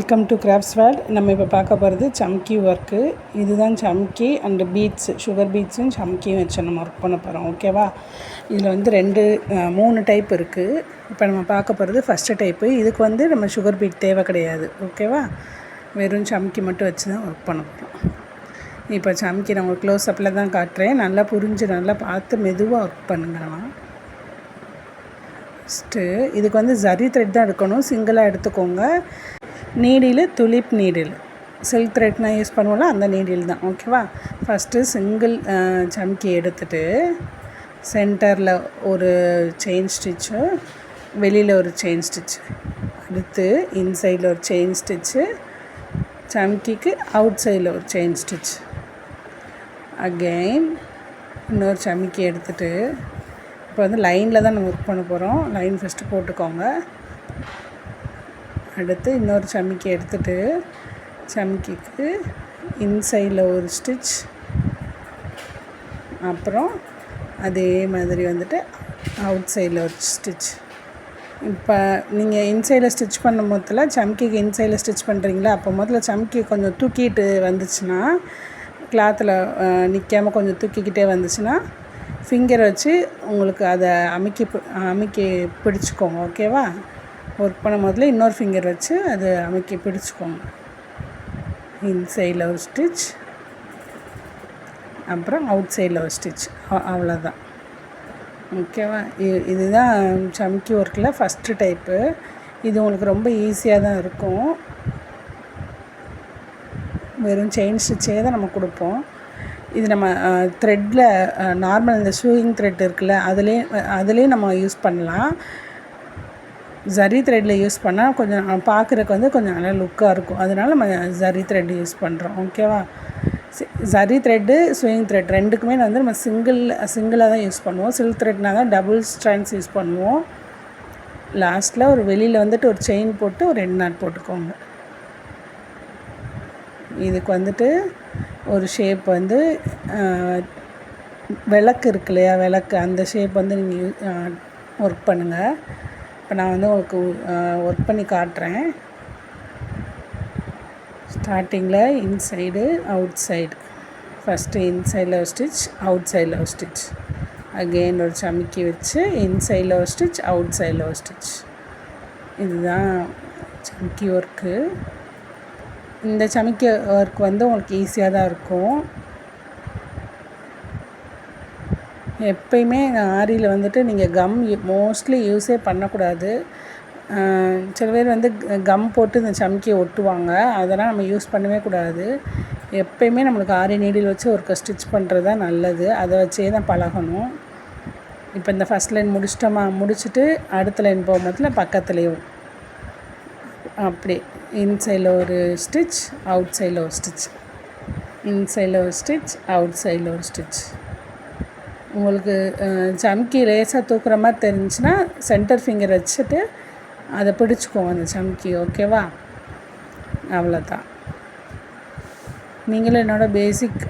Welcome to crafts world. நம்ம இப்போ பார்க்க போகிறது சம்கி ஒர்க்கு. இதுதான் சம்கி அண்டு பீட்ஸு, சுகர் பீட்ஸும் சம்கியும் வச்சு நம்ம ஒர்க் பண்ண போகிறோம். ஓகேவா? இதில் வந்து மூணு டைப் இருக்குது. இப்போ நம்ம பார்க்க போகிறது ஃபஸ்ட்டு டைப்பு. இதுக்கு வந்து நம்ம சுகர் பீட் தேவை கிடையாது. ஓகேவா? வெறும் சம்கி மட்டும் வச்சு தான் ஒர்க் பண்ண போகிறோம். இப்போ சம்கி நான் உங்களுக்கு க்ளோஸ் அப்பில் தான் காட்டுறேன். நல்லா புரிஞ்சு நல்லா பார்த்து மெதுவாக ஒர்க் பண்ணுங்கலாம். ஃபஸ்ட்டு இதுக்கு வந்து ஜரி த்ரெட் தான் எடுக்கணும். சிங்கிளாக எடுத்துக்கோங்க. நீடில் துலிப் நீடில், சில்க் த்ரெட்னா யூஸ் பண்ணுவோம்ல அந்த நீடில் தான். ஓகேவா? ஃபஸ்ட்டு சிங்கிள் சம்கி எடுத்துகிட்டு சென்டரில் ஒரு செயின் ஸ்டிச்சு, வெளியில் ஒரு செயின் ஸ்டிச்சு, அடுத்து இன்சைடில் ஒரு செயின் ஸ்டிச்சு, சம்கிக்கு அவுட் சைடில் ஒரு செயின் ஸ்டிச், அகெயின் இன்னொரு சம்கி எடுத்துகிட்டு இப்போ வந்து லைனில் தான் நம்ம ஒர்க் பண்ண போகிறோம். லைன் ஃபஸ்ட்டு போட்டுக்கோங்க. அடுத்து இன்னொரு சம்கி எடுத்துகிட்டு சம்கிக்கு இன்சைடில் ஒரு ஸ்டிச், அப்புறம் அதே மாதிரி வந்துட்டு அவுட் சைடில் ஒரு ஸ்டிச். இப்போ நீங்கள் இன்சைடில் ஸ்டிச் பண்ணும் போதில் சம்கிக்கு இன்சைடில் ஸ்டிச் பண்ணுறீங்களா, அப்போ முதல்ல சம்கி கொஞ்சம் தூக்கிட்டு வந்துச்சுன்னா, கிளாத்தில் நிற்காமல் கொஞ்சம் தூக்கிக்கிட்டே வந்துச்சுன்னா ஃபிங்கரை வச்சு உங்களுக்கு அதை அமுக்கி பிடிச்சிக்கோங்க. ஓகேவா? ஒர்க் பண்ண முதல்ல இன்னொரு ஃபிங்கர் வச்சு அதை அமுக்கி பிடிச்சிக்கோங்க. இன்சைடில் ஒரு ஸ்டிச், அப்புறம் அவுட் சைடில் ஒரு ஸ்டிச். அவ்வளோதான். ஓகேவா? இதுதான் சம்கி ஒர்க்கில் ஃபஸ்ட்டு டைப்பு. இது உங்களுக்கு ரொம்ப ஈஸியாக தான் இருக்கும். வெறும் செயின் ஸ்டிச்சே தான் நம்ம கொடுப்போம். இது நம்ம த்ரெட்டில் நார்மல் இந்த ஷூயிங் த்ரெட் இருக்குல்ல, அதுலேயும் நம்ம யூஸ் பண்ணலாம். ஜரி த்ரெட்டில் யூஸ் பண்ணால் கொஞ்சம் பார்க்குறக்கு வந்து கொஞ்சம் நல்லா லுக்காக இருக்கும். அதனால் நம்ம ஜரி த்ரெட் யூஸ் பண்ணுறோம். ஓகேவா? ஜரி த்ரெட்டு, ஸ்விங் த்ரெட் ரெண்டுக்குமே வந்து நம்ம சிங்கிளாக தான் யூஸ் பண்ணுவோம். சில்க் த்ரெட்னா தான் டபுள் ஸ்ட்ராண்ட்ஸ் யூஸ் பண்ணுவோம். லாஸ்ட்டில் ஒரு வெளியில் வந்துட்டு ஒரு செயின் போட்டு ஒரு 2 நாட் போட்டுக்கோங்க. இதுக்கு வந்துட்டு ஒரு ஷேப் வந்து விளக்கு இருக்கு இல்லையா, விளக்கு, அந்த ஷேப் வந்து நீங்கள் ஒர்க் பண்ணுங்கள். இப்போ நான் வந்து உங்களுக்கு ஒர்க் பண்ணி காட்டுறேன். ஸ்டார்டிங்கில் இன்சைடு அவுட் சைடு, ஃபஸ்ட்டு இன்சைடில் ஒரு ஸ்டிச், அவுட் சைடில் ஒரு ஸ்டிச், அகெயின் ஒரு சம்கி வச்சு இன்சைடில் ஒரு ஸ்டிச், அவுட் சைடில் ஒரு ஸ்டிச். இதுதான் சம்கி ஒர்க்கு. இந்த சம்கி ஒர்க் வந்து உங்களுக்கு ஈஸியாக தான் இருக்கும். எப்பயுமே ஆரியில் வந்துட்டு நீங்கள் கம் மோஸ்ட்லி யூஸே பண்ணக்கூடாது. சில பேர் வந்து கம் போட்டு இந்த சம்கியை ஒட்டுவாங்க. அதெல்லாம் நம்ம யூஸ் பண்ணவே கூடாது. எப்பயுமே நம்மளுக்கு ஆரி நீடில் வச்சு ஒரு ஸ்டிச் பண்ணுறது தான் நல்லது. அதை வச்சே தான் பழகணும். இப்போ இந்த ஃபஸ்ட் லைன் முடிச்சுட்டு அடுத்த லைன் போகும்போதுல பக்கத்துலேயும் அப்படி இன்சைடில் ஒரு ஸ்டிச், அவுட் சைடில் ஒரு ஸ்டிச், இன்சைடில் ஒரு ஸ்டிச், அவுட் சைடில் ஒரு ஸ்டிச். உங்களுக்கு சம்கி லேசாக தூக்குற மாதிரி தெரிஞ்சுன்னா சென்டர் ஃபிங்கர் வச்சுட்டு அதை பிடிச்சிக்கோங்க அந்த சம்கி. ஓகேவா? அவ்வளோதான். நீங்களும் என்னோடய பேசிக்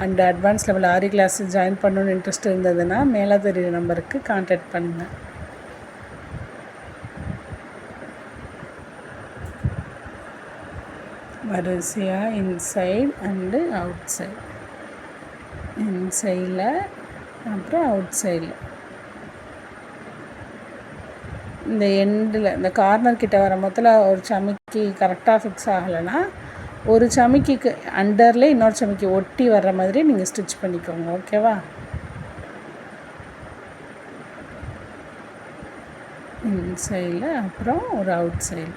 அண்ட் அட்வான்ஸ் லெவல் ஆரி கிளாஸ் ஜாயின் பண்ணணுன்னு இன்ட்ரெஸ்ட் இருந்ததுன்னா மேலே தெரியுற நம்பருக்கு கான்டாக்ட் பண்ணுங்கள். வரிசையாக இன்சைட் அண்டு அவுட் சைடு, இன்சைடில் அப்புறம் அவுட் சைடில். இந்த எண்டில் இந்த கார்னர் கிட்ட வர மொத்தத்தில் ஒரு சமிக்கி கரெக்டாக ஃபிக்ஸ் ஆகலைன்னா ஒரு சமிக்கிக்கு அண்டர்லேயே இன்னொரு சமிக்கி ஒட்டி வர்ற மாதிரி நீங்கள் ஸ்டிச் பண்ணிக்கோங்க. ஓகேவா? இன்சைடில் அப்புறம் ஒரு அவுட் சைடு.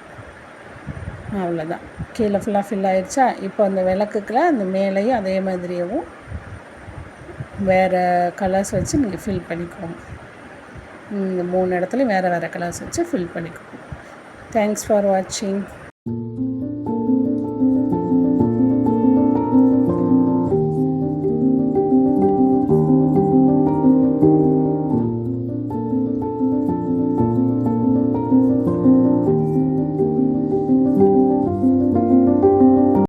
அவ்வளோதான். கீழே ஃபுல்லாக ஃபில் ஆகிடுச்சா? இப்போ அந்த விளக்குக்குள்ள அந்த மேலேயும் அதே மாதிரியேவும் வேறு கலர்ஸ் வச்சு நீங்கள் ஃபில் பண்ணிக்கோங்க. இந்த 3 இடத்துலையும் வேறு கலர்ஸ் வச்சு ஃபில் பண்ணிக்கோங்க. தேங்க்ஸ் ஃபார் வாட்சிங்.